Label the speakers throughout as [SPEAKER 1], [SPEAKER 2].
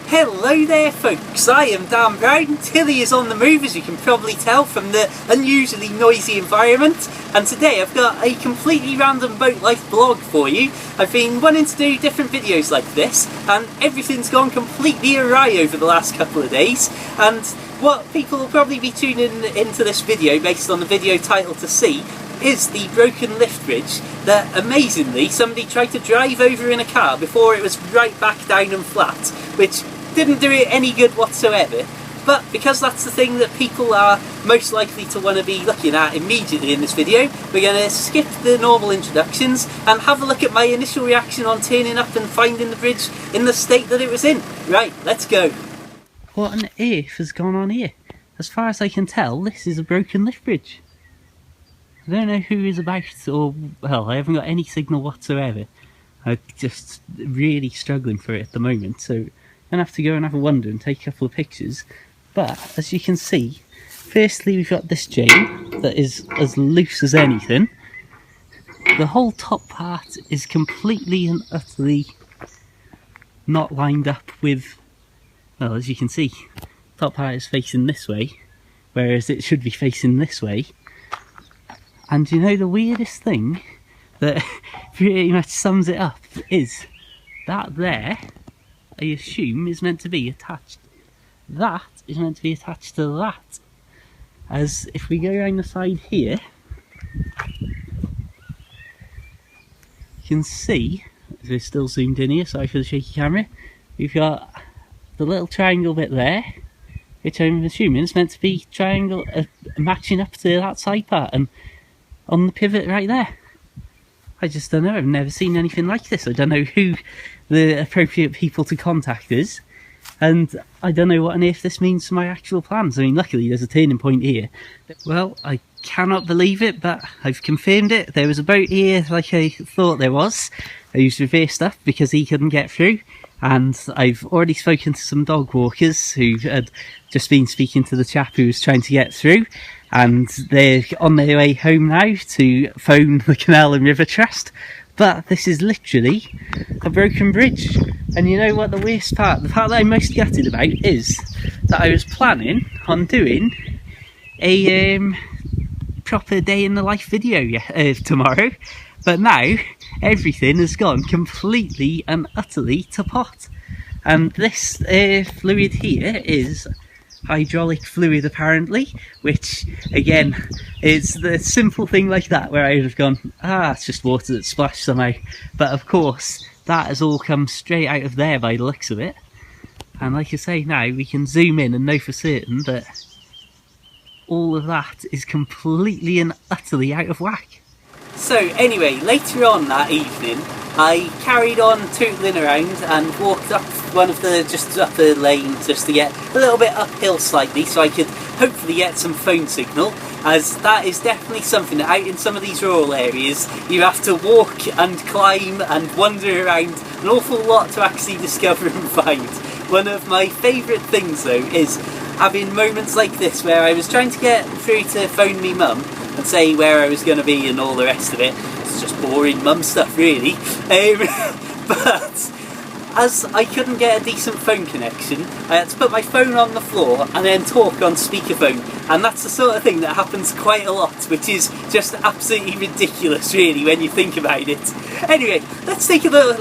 [SPEAKER 1] Hello there folks, I am Dan Brown. Tilly is on the move, as you can probably tell from the unusually noisy environment, and today I've got a completely random boat life vlog for you. I've been wanting to do different videos like this and everything's gone completely awry over the last couple of days, and what people will probably be tuning into this video based on the video title to see is the broken lift bridge that amazingly somebody tried to drive over in a car before it was right back down and flat, which didn't do it any good whatsoever. But because that's the thing that people are most likely to want to be looking at immediately in this video, we're going to skip the normal introductions and have a look at my initial reaction on turning up and finding the bridge in the state that it was in. Right, let's go. What on earth has gone on here? As far as I can tell, this is a broken lift bridge. I don't know who is about, or, well, I haven't got any signal whatsoever. I'm just really struggling for it at the moment, so I'm going to have to go and have a wander and take a couple of pictures. But, as you can see, firstly we've got this chain that is as loose as anything. The whole top part is completely and utterly not lined up with, well, as you can see, the top part is facing this way, whereas it should be facing this way. And you know the weirdest thing that pretty much sums it up is that there, I assume, is meant to be attached. That is meant to be attached to that. As if we go around the side here, you can see, if it's still zoomed in here, sorry for the shaky camera, we've got the little triangle bit there, which I'm assuming is meant to be triangle matching up to that side part, and on the pivot right there. I just don't know, I've never seen anything like this. I don't know who the appropriate people to contact is, and I don't know what on earth this means for my actual plans. I mean, luckily there's a turning point here. Well, I cannot believe it, but I've confirmed it. There was a boat here like I thought there was. I used reversed up because he couldn't get through, and I've already spoken to some dog walkers who had just been speaking to the chap who was trying to get through, and they're on their way home now to phone the Canal and River Trust. But this is literally a broken bridge. And you know what the worst part, the part that I'm most gutted about, is that I was planning on doing a proper day in the life video tomorrow, but now everything has gone completely and utterly to pot. And this fluid here is hydraulic fluid apparently, which again is the simple thing like that where I would have gone, it's just water that splashed somehow, but of course that has all come straight out of there by the looks of it. And like I say, now we can zoom in and know for certain that all of that is completely and utterly out of whack. So anyway, later on that evening I carried on tootling around and walked up one of the just upper lanes just to get a little bit uphill slightly so I could hopefully get some phone signal, as that is definitely something that out in some of these rural areas you have to walk and climb and wander around an awful lot to actually discover and find. One of my favourite things though is having moments like this where I was trying to get through to phone me mum and say where I was going to be and all the rest of it. It's just boring mum stuff really. But as I couldn't get a decent phone connection, I had to put my phone on the floor and then talk on speakerphone, and that's the sort of thing that happens quite a lot, which is just absolutely ridiculous really when you think about it. Anyway, let's take a little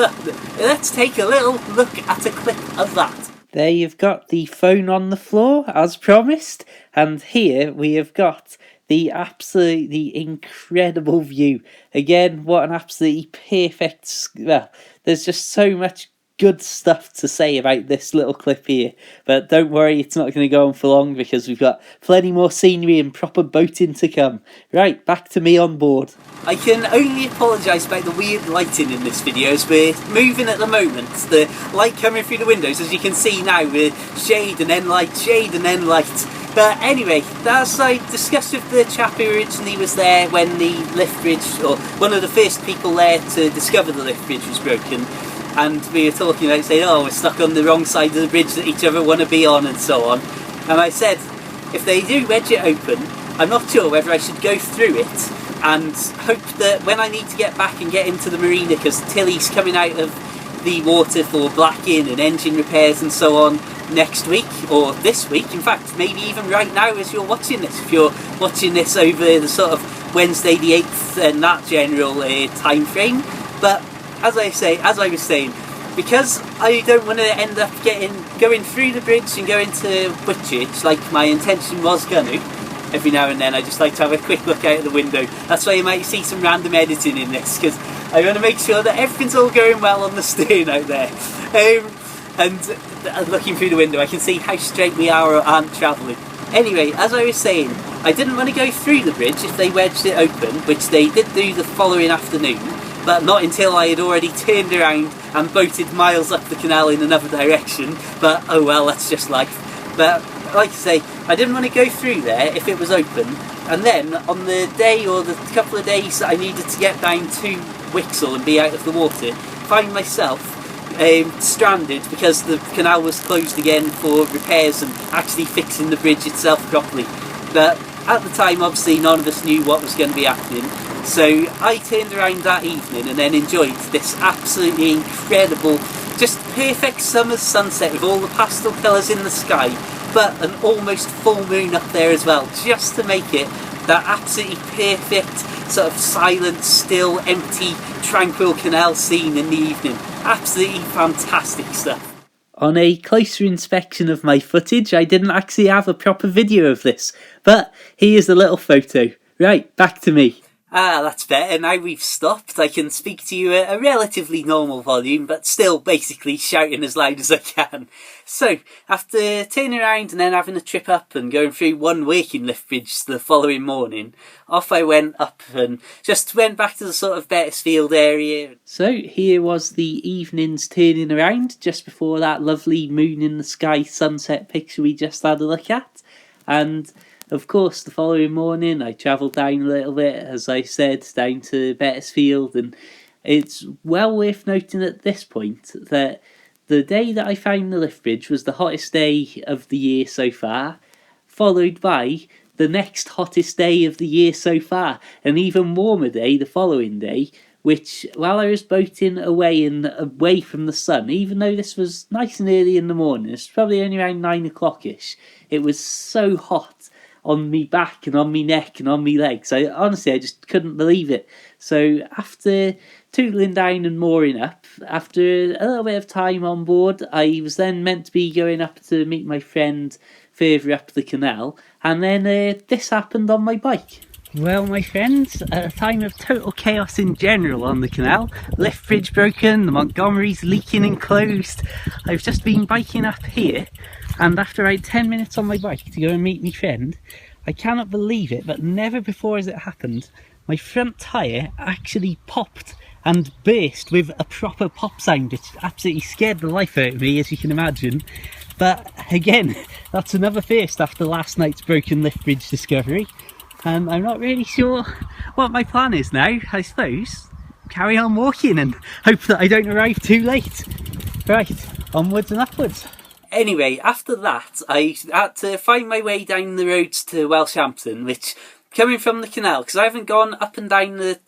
[SPEAKER 1] look at a clip of that. There you've got the phone on the floor as promised, and here we have got the absolutely incredible view. Again, what an absolutely perfect, well, there's just so much good stuff to say about this little clip here, but don't worry, it's not going to go on for long because we've got plenty more scenery and proper boating to come. Right, back to me on board. I can only apologise about the weird lighting in this video as we're moving at the moment. The light coming through the windows, as you can see now, with shade and then light, shade and then light. But anyway, as I discussed with the chap who originally was there when the lift bridge, or one of the first people there to discover the lift bridge was broken, and we were talking about saying, we're stuck on the wrong side of the bridge that each other want to be on and so on. And I said, if they do wedge it open, I'm not sure whether I should go through it and hope that when I need to get back and get into the marina, because Tilly's coming out of
[SPEAKER 2] the water for blacking and engine repairs and so on next week, or this week, in fact, maybe even right now as you're watching this, if you're watching this over the sort of Wednesday the 8th and that general time frame. But as I was saying, because I don't want to end up going through the bridge and going to Whitchurch like my intention was gonna, every now and then I just like to have a quick look out of the window. That's why you might see some random editing in this, because I want to make sure that everything's all going well on the stern out there. And looking through the window, I can see how straight we are or aren't travelling. Anyway, as I was saying, I didn't want to go through the bridge if they wedged it open, which they did do the following afternoon, but not until I had already turned around and boated miles up the canal in another direction. But oh well, that's just life. But like I say, I didn't want to go through there if it was open, and then on the day or the couple of days that I needed to get down to Wixel and be out of the water, find myself stranded because the canal was closed again for repairs and actually fixing the bridge itself properly. But at the time, obviously, none of us knew what was going to be happening, so I turned around that evening and then enjoyed this absolutely incredible, just perfect summer sunset with all the pastel colours in the sky, but an almost full moon up there as well, just to make it that absolutely perfect sort of silent, still, empty, tranquil canal scene in the evening. Absolutely fantastic stuff. On a closer inspection of my footage, I didn't actually have a proper video of this, but here's a little photo. Right, back to me. Ah, that's better. Now we've stopped, I can speak to you at a relatively normal volume, but still basically shouting as loud as I can. So, after turning around and then having a trip up and going through one working lift bridge the following morning, off I went up and just went back to the sort of Bettisfield area. So, here was the evening's turning around, just before that lovely moon in the sky sunset picture we just had a look at. And of course, the following morning I travelled down a little bit, as I said, down to Bettisfield, and it's well worth noting at this point that the day that I found the lift bridge was the hottest day of the year so far, followed by the next hottest day of the year so far, an even warmer day the following day, which, while I was boating away and away from the sun, even though this was nice and early in the morning, it's probably only around 9 o'clock-ish, it was so hot on me back and on me neck and on me legs. I just couldn't believe it. So after tootling down and mooring up, after a little bit of time on board, I was then meant to be going up to meet my friend further up the canal, and then this happened on my bike. Well, my friends, at a time of total chaos in general on the canal, lift bridge broken, the Montgomery's leaking and closed, I've just been biking up here, and after about 10 minutes on my bike to go and meet my friend, I cannot believe it, but never before has it happened, my front tyre actually popped and burst with a proper pop sound, which absolutely scared the life out of me, as you can imagine. But again, that's another first after last night's broken lift bridge discovery. And I'm not really sure what my plan is now. I suppose carry on walking and hope that I don't arrive too late. Right, onwards and upwards. Anyway, after that, I had to find my way down the roads to Welshampton, which, coming from the canal, because I haven't gone up and down the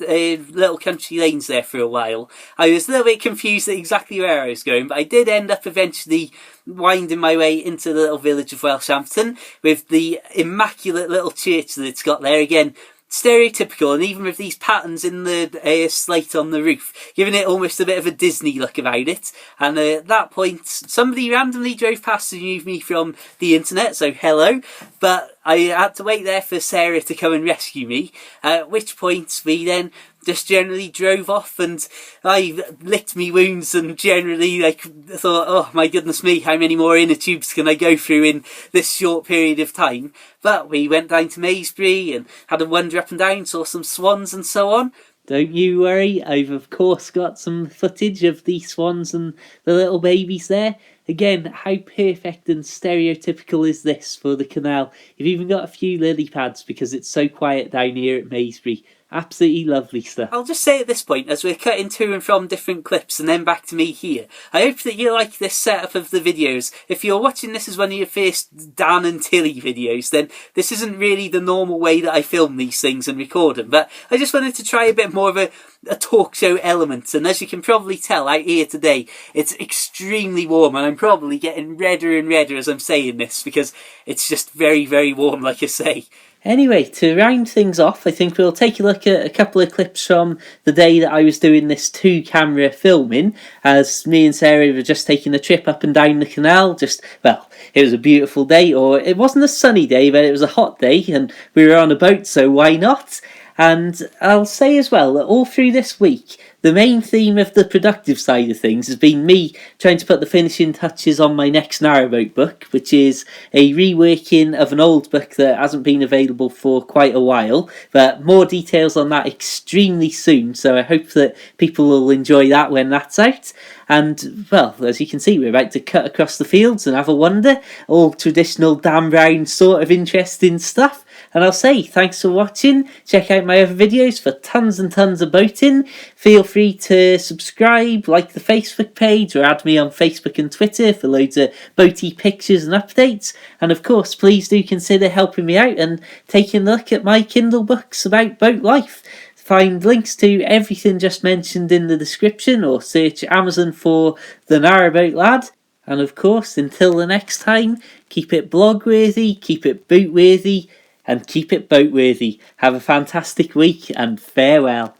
[SPEAKER 2] little country lanes there for a while, I was a little bit confused at exactly where I was going, but I did end up eventually winding my way into the little village of Welshampton with the immaculate little church that it's got there. Again, stereotypical, and even with these patterns in the slate on the roof, giving it almost a bit of a Disney look about it. And at that point, somebody randomly drove past and knew me from the internet, so hello. But I had to wait there for Sarah to come and rescue me, at which point we then just generally drove off, and I licked me wounds and generally thought, oh my goodness me, how many more inner tubes can I go through in this short period of time? But we went down to Maysbury and had a wander up and down, saw some swans and so on. Don't you worry, I've of course got some footage of the swans and the little babies there. Again, how perfect and stereotypical is this for the canal? You've even got a few lily pads because it's so quiet down here at Maysbury.
[SPEAKER 1] Absolutely lovely stuff.
[SPEAKER 2] I'll just say at this point, as we're cutting to and from different clips and then back to me here, I hope that you like this setup of the videos. If you're watching this as one of your first Dan and Tilly videos, then this isn't really the normal way that I film these things and record them, but I just wanted to try a bit more of a talk show element, and as you can probably tell out here today, it's extremely warm, and I'm probably getting redder and redder as I'm saying this, because it's just very, very warm, like I say.
[SPEAKER 1] Anyway, to round things off, I think we'll take a look at a couple of clips from the day that I was doing this 2-camera filming, as me and Sarah were just taking a trip up and down the canal. It was a beautiful day, or it wasn't a sunny day, but it was a hot day, and we were on a boat, so why not? And I'll say as well that all through this week, the main theme of the productive side of things has been me trying to put the finishing touches on my next narrowboat book, which is a reworking of an old book that hasn't been available for quite a while, but more details on that extremely soon, so I hope that people will enjoy that when that's out. And, well, as you can see, we're about to cut across the fields and have a wander, all traditional Dan Brown sort of interesting stuff. And I'll say thanks for watching. Check out my other videos for tons and tons of boating. Feel free to subscribe, like the Facebook page, or add me on Facebook and Twitter for loads of boaty pictures and updates. And of course, please do consider helping me out and taking a look at my Kindle books about boat life. Find links to everything just mentioned in the description, or search Amazon for The Narrowboat Lad. And of course, until the next time, keep it blog-worthy, keep it boat-worthy, and keep it boat-worthy. Have a fantastic week, and farewell.